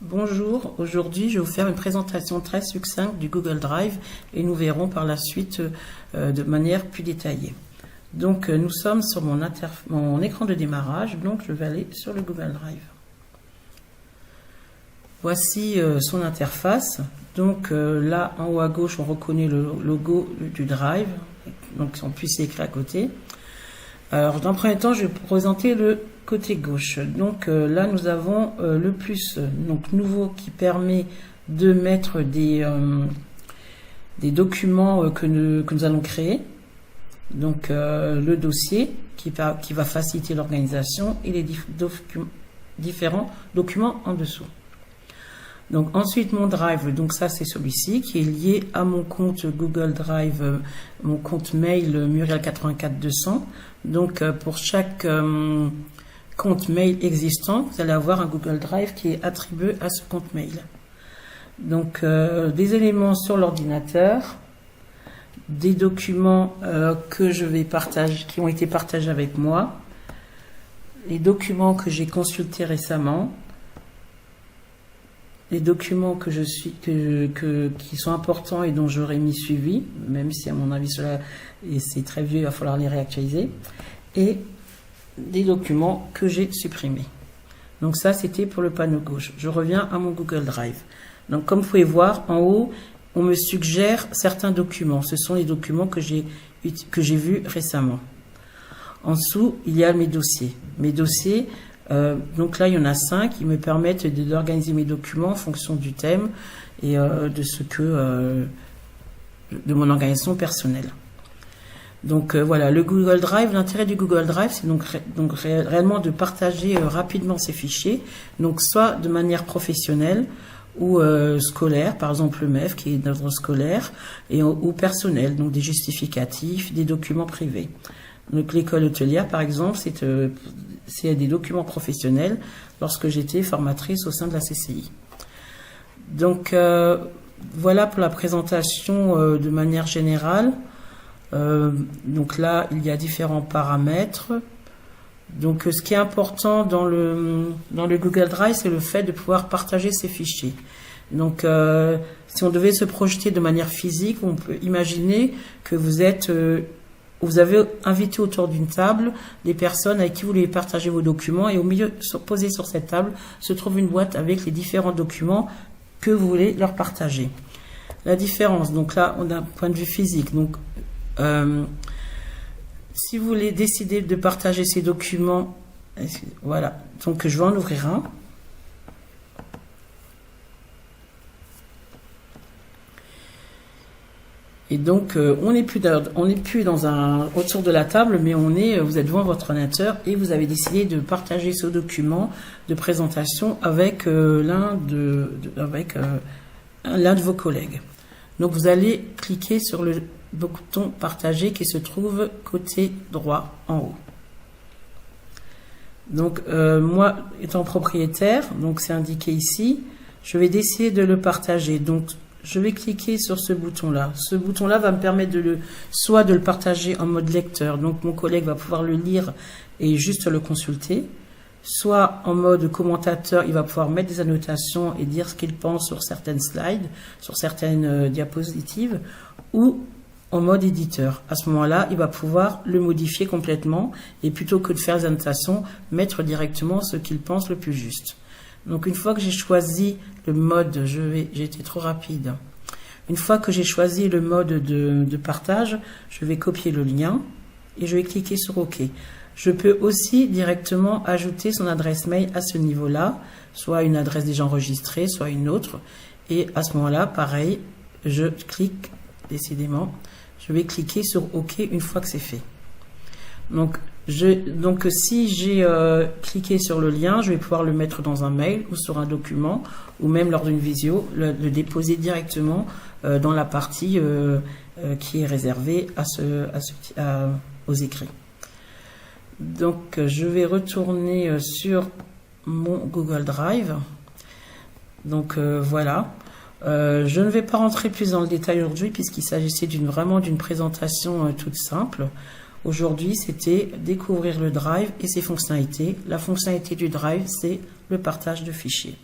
Bonjour, aujourd'hui je vais vous faire une présentation très succincte du Google Drive et nous verrons par la suite de manière plus détaillée. Donc nous sommes sur mon écran de démarrage, donc je vais aller sur le Google Drive. Voici son interface. Donc là en haut à gauche on reconnaît le logo du Drive, donc on puisse écrire à côté. Alors dans le premier temps je vais vous présenter le côté gauche. Donc là nous avons le plus donc nouveau qui permet de mettre des documents que nous allons créer. Donc le dossier qui va faciliter l'organisation et les différents documents en dessous. Donc ensuite mon Drive, donc ça c'est celui-ci qui est lié à mon compte Google Drive, mon compte mail Muriel84200. Donc pour chaque compte mail existant, vous allez avoir un Google Drive qui est attribué à ce compte mail. Donc des éléments sur l'ordinateur, des documents que je vais partager, qui ont été partagés avec moi, les documents que j'ai consultés récemment, les documents qui sont importants et dont j'aurais mis suivi, même si à mon avis cela c'est très vieux, il va falloir les réactualiser, et des documents que j'ai supprimés. Donc ça c'était pour le panneau gauche. Je reviens à mon Google Drive. Donc comme vous pouvez voir en haut, on me suggère certains documents. Ce sont les documents que j'ai vus récemment. En dessous, il y a mes dossiers. Mes dossiers, donc là il y en a 5 qui me permettent d'organiser mes documents en fonction du thème et de mon organisation personnelle. Donc voilà, le Google Drive, l'intérêt du Google Drive, c'est donc réellement de partager rapidement ces fichiers, donc soit de manière professionnelle ou scolaire, par exemple le MEF qui est d'ordre scolaire, ou personnel, donc des justificatifs, des documents privés. Donc l'école hôtelière, par exemple, c'est des documents professionnels lorsque j'étais formatrice au sein de la CCI. Donc voilà pour la présentation de manière générale. Donc là, il y a différents paramètres. Donc ce qui est important dans le Google Drive, c'est le fait de pouvoir partager ces fichiers. Donc si on devait se projeter de manière physique, on peut imaginer que vous avez invité autour d'une table des personnes avec qui vous voulez partager vos documents et au milieu, posé sur cette table, se trouve une boîte avec les différents documents que vous voulez leur partager. La différence, donc là, on a un point de vue physique. Donc si vous voulez décider de partager ces documents, voilà, donc je vais en ouvrir un. Et donc on n'est plus autour de la table, mais vous êtes devant votre ordinateur et vous avez décidé de partager ce document de présentation avec l'un de vos collègues. Donc vous allez cliquer sur le bouton partager qui se trouve côté droit en haut. Donc moi étant propriétaire, donc c'est indiqué ici, je vais décider de le partager. Donc je vais cliquer sur ce bouton-là. Ce bouton-là va me permettre soit de le partager en mode lecteur, donc mon collègue va pouvoir le lire et juste le consulter, soit en mode commentateur, il va pouvoir mettre des annotations et dire ce qu'il pense sur certaines slides, sur certaines diapositives, ou en mode éditeur. À ce moment-là, il va pouvoir le modifier complètement et plutôt que de faire des annotations, mettre directement ce qu'il pense le plus juste. Donc une fois que j'ai choisi le mode, j'ai été trop rapide. Une fois que j'ai choisi le mode de partage, je vais copier le lien et je vais cliquer sur OK. Je peux aussi directement ajouter son adresse mail à ce niveau-là, soit une adresse déjà enregistrée, soit une autre. Et à ce moment-là, pareil, je clique décidément. Je vais cliquer sur OK une fois que c'est fait. Donc si j'ai cliqué sur le lien, je vais pouvoir le mettre dans un mail ou sur un document ou même lors d'une visio, le déposer directement dans la partie qui est réservée aux écrits. Donc je vais retourner sur mon Google Drive. Donc voilà. Je ne vais pas rentrer plus dans le détail aujourd'hui puisqu'il s'agissait vraiment d'une présentation toute simple. Aujourd'hui, c'était découvrir le Drive et ses fonctionnalités. La fonctionnalité du Drive, c'est le partage de fichiers.